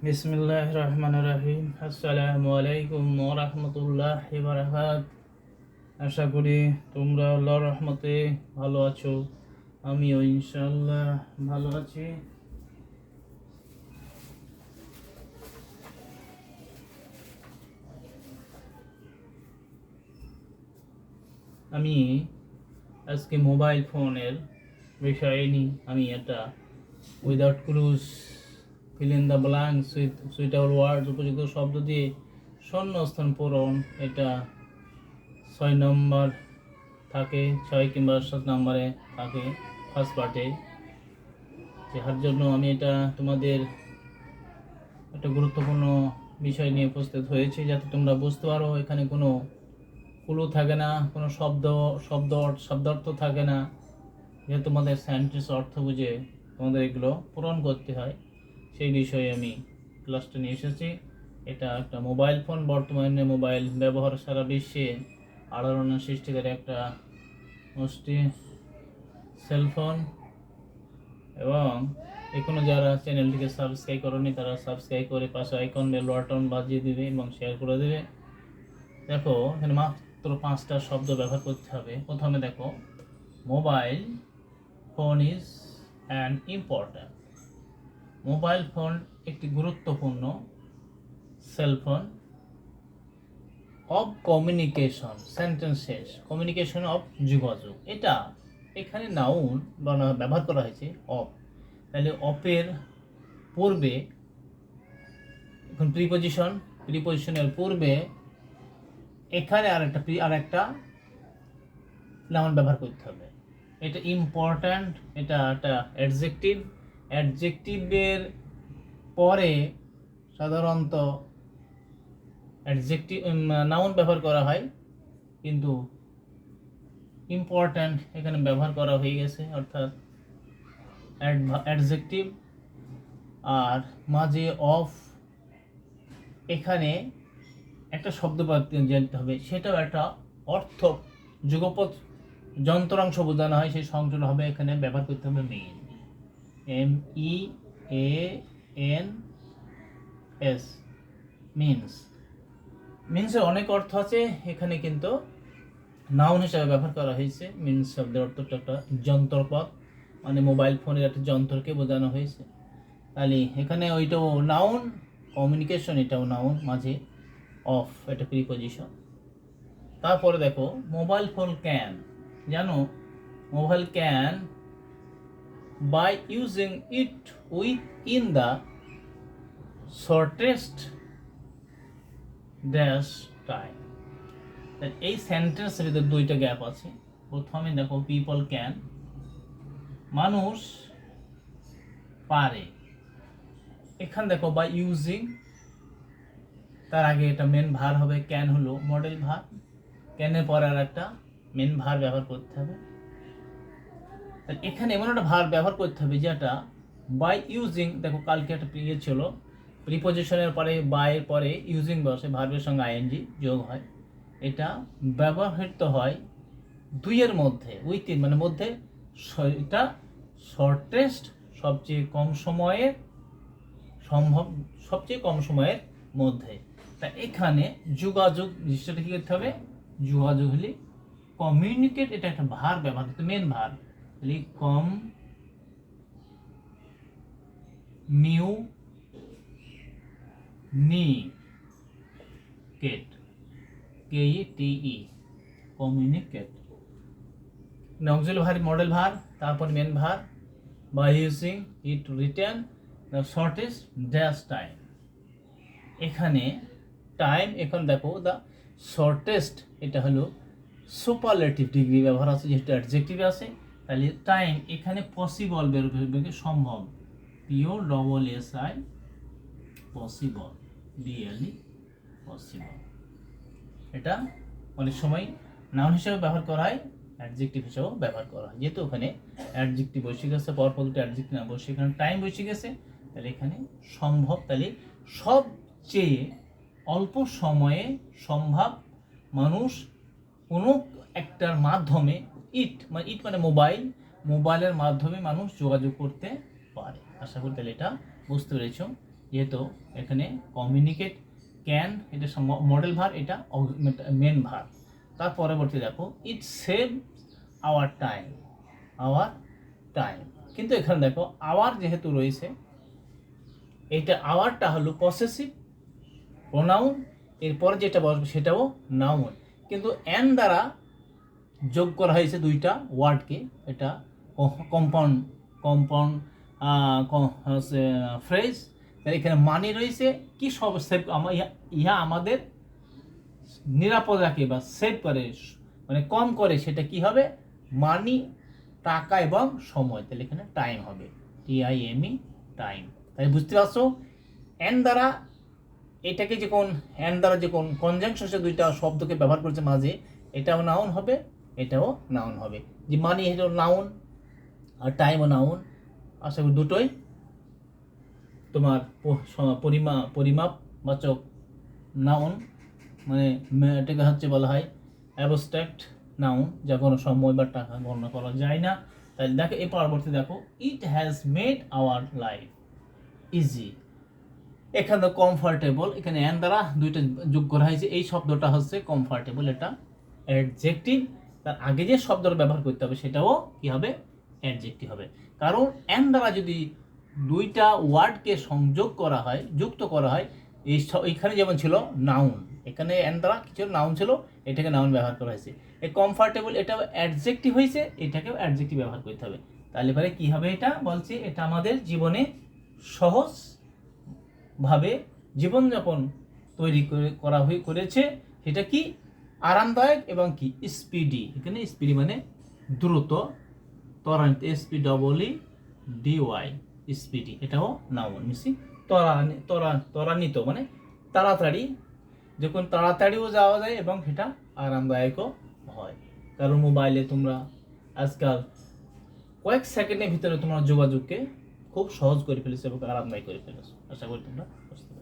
বিসমিল্লাহির রহমানির রহিম। আসসালামু আলাইকুম ওয়া রাহমাতুল্লাহি ওয়া বারাকাতুহু। আশা করি তোমরা আল্লাহর রহমতে ভালো আছো। আমিও ইনশাআল্লাহ ভালো আছি। আমি আজকে মোবাইল ফোনের বিষয়ে নিয়ে আমি এটা without clues fill in the blanks with suitable words উপযুক্ত শব্দ দিয়ে শূন্যস্থান পূরণ, এটা 6 নম্বর থাকে, 6 কিংবা 7 নম্বরে থাকে ফার্স্ট পার্টে। যার জন্য আমি এটা তোমাদের একটা গুরুত্বপূর্ণ বিষয় নিয়ে উপস্থিত হয়েছি, যাতে তোমরা বুঝতে পারো এখানে কোনো ক্লু থাকে না, কোনো শব্দার্থ থাকে না। যেহেতু তোমাদের সেন্টেন্স অর্থ বুঝে তোমাদের এগুলো পূরণ করতে হয়, সেই বিষয়ে আমি ক্লাসটা নিয়ে এসেছি। এটা একটা মোবাইল ফোন, বর্তমানে মোবাইল ব্যবহার সারা বিশ্বে আলোড়ন সৃষ্টিকারী একটা গোষ্ঠী সেলফোন। এবং এখনো যারা চ্যানেলটিকে সাবস্ক্রাইব করনি তারা সাবস্ক্রাইব করে পাশে আইকন বেল বাটন বাজিয়ে দিবে এবং শেয়ার করে দেবে। দেখো এখানে মাত্র 5টা শব্দ ব্যবহার করতে হবে। প্রথমে দেখো, mobile phone is an important. Mobile phone একটি গুরুত্বপূর্ণ সেলফোন অফ কমিউনিকেশন, সেন্টেন্স শেষ, কমিউনিকেশন অফ যোগাযোগ। এটা এখানে নাউন ব্যবহার করা হয়েছে অফ, তাহলে অফের পূর্বে এখন প্রিপোজিশনের পূর্বে এখানে আরেকটা নাউন ব্যবহার করতে হবে। এটা ইম্পর্ট্যান্ট, এটা একটা অ্যাডজেক্টিভের পরে সাধারণত নাউন ব্যবহার করা হয়, কিন্তু ইম্পর্ট্যান্ট এখানে ব্যবহার করা হয়ে গেছে, অর্থাৎ অ্যাডজেক্টিভ। আর মাঝে অফ, এখানে একটা শব্দ জানতে হবে, সেটাও একটা অর্থ যুগপৎ যন্ত্রাংশ বোঝানো হয়, সেই সংযোজন হবে, এখানে ব্যবহার করতে হবে মেইন, MEANS, মিনসের অনেক অর্থ আছে, এখানে কিন্তু নাউন হিসাবে ব্যবহার করা হয়েছে। মিনস শব্দের অর্থটা একটা যন্ত্রপদ, মানে মোবাইল ফোনের একটা যন্ত্রকে বোঝানো হয়েছে। তাহলে এখানে ওইটাও নাউন, কমিউনিকেশন এটাও নাউন, মাঝে অফ এটা প্রিপোজিশন। তারপরে দেখো, মোবাইল ফোন ক্যান, জানো mobile can buy using it with in the shortest dash time. এই সেন্টেন্সের ভিতরে 2টা গ্যাপ আছে। প্রথমে দেখো, পিপল ক্যান, মানুষ পারে। এখানে দেখো বাই ইউজিং, তার আগে এটা মেন ভার হবে, ক্যান হলো মডেল ভার, ক্যানের পরে আর একটা মেন ভার ব্যবহার করতে হবে। এখানে এমন একটা ভার ব্যবহার করতে হবে যেটা বাই ইউজিং, দেখো কালকে একটা ছিল, প্রিপোজিশনের পরে বাইয়ের পরে ইউজিং বসে, ভার্বের সঙ্গে আইএনজি যোগ হয়। এটা ব্যবহৃত হয় 2-এর মধ্যে, উইথিন মানে মধ্যে, এটা শর্টেস্ট সবচেয়ে কম সময়ের সবচেয়ে কম সময়ের মধ্যে। তা এখানে যোগাযোগ দৃশ্যটা কি করতে হবে, যোগাযোগ হলে কমিউনিকেট, এটা একটা ভার ব্যবহার করতে, মেন ভার, তাহলে কমিউনিকেট, অক্সিলারি ভার, মডেল ভার, তারপর মেন ভার, by using it written the shortest dash time. এখানে টাইম, এখন দেখো দ্য শর্টেস্ট, এটা হলো সুপারলেটিভ ডিগ্রি ব্যবহার আছে, যেহেতু অ্যাডজেক্টিভ আছে, তাহলে টাইম এখানে পসিবল বেরোবে, সম্ভব, POSSI, পসিবল, BLE, পসিবল। এটা অনেক সময় নাউন হিসেবে ব্যবহার করা হয়, অ্যাডজেক্টিভ হিসেবেও ব্যবহার করা হয়। যেহেতু ওখানে অ্যাডজেক্টিভ বসে গেছে, পরপর দুটো অ্যাডজেক্টিভ না বসে এখানে টাইম বসে গেছে, তাহলে এখানে সম্ভব, তাহলে সবচেয়ে অল্প সময়ে সম্ভব মানুষ কোনো একটার মাধ্যমে, ইট মানে মোবাইলের মাধ্যমে মানুষ যোগাযোগ করতে পারে। আশা করি তাহলে এটা বুঝতে পেরেছ। যেহেতু এখানে কমিউনিকেট ক্যান, এটা মডেল ভার, এটা মেন ভার। তার পরবর্তী দেখো, it save our time, our time. কিন্তু এখানে দেখো আওয়ার যেহেতু রয়েছে, এইটা আওয়ারটা হলো পসেসিভ প্রোনাউন, এরপরে যেটা বসবে সেটাও নাউন, কিন্তু এন দ্বারা যোগ করা হয়েছে দুইটা ওয়ার্ডকে, এটা কম্পাউন্ড কম্পাউন্ড ফ্রেজ। এখানে মানি রয়েছে কি সব সেভ, ইহা আমাদের নিরাপদ রাখে বা সেভ করে, মানে কম করে, সেটা কি হবে, মানি, টাকা এবং সময়। তাহলে এখানে টাইম হবে, TIME, টাইম। তাই বুঝতে পারছো, এন দ্বারা এটাকে যে কোন এন দ্বারা যে কোন কনজাংশন দুইটা শব্দকে ব্যবহার করেছে মাঝে, এটাও নাউন হবে, এটাও নাউন হবে। যে মানি হলো নাউন আর টাইমও নাউন, আশা করি দুটোই তোমার পরিমাপবাচক নাউন, মানে এটাকে হচ্ছে বলা হয় অ্যাবস্ট্রাক্ট নাউন, যা কোনো সময় বা টাকা গণনা করা যায় না। তাই দেখো এই পরবর্তী দেখো, it has made our life easy. এখানে কমফর্টেবল, এখানে এন দ্বারা দুইটা যোগ করা হয়েছে, এই শব্দটা হচ্ছে কমফর্টেবল, এটা অ্যাডজেক্টিভ। তার আগে যে শব্দটা ব্যবহার করতে হবে সেটাও কি হবে, অ্যাডজেক্টিভ হবে। কারণ এন দ্বারা যদি দুইটা ওয়ার্ডকে সংযোগ করা হয়, যুক্ত করা হয়, এইখানে যেমন ছিল নাউন, এখানে এন দ্বারা কিছু নাউন ছিল, এটাকে নাউন ব্যবহার করা হয়েছে। এই কমফর্টেবল এটাও অ্যাডজেক্টিভ হয়েছে, এটাকেও অ্যাডজেক্টিভ ব্যবহার করতে হবে। তাহলে পরে কি হবে, এটা বলছে এটা আমাদের জীবনে সহজ ভাবে জীবনযাপন তৈরি করেছে, সেটা কি আরামদায়ক এবং কি স্পিডি। এখানে স্পিডি মানে দ্রুত, ত্বরান্বিত, SPEEDY, স্পিডি, এটাও নাউন মিশি। ত্বরান্বিত মানে তাড়াতাড়ি, যখন তাড়াতাড়িও যাওয়া যায় এবং সেটা আরামদায়কও হয়। কারণ মোবাইলে তোমরা আজকাল কয়েক সেকেন্ডের ভিতরে তোমার যোগাযোগকে খুব সহজ করে ফেলেছে এবং আরামদায়ক করে ফেলেছে। আশা করি তোমরা বুঝতে পারছো।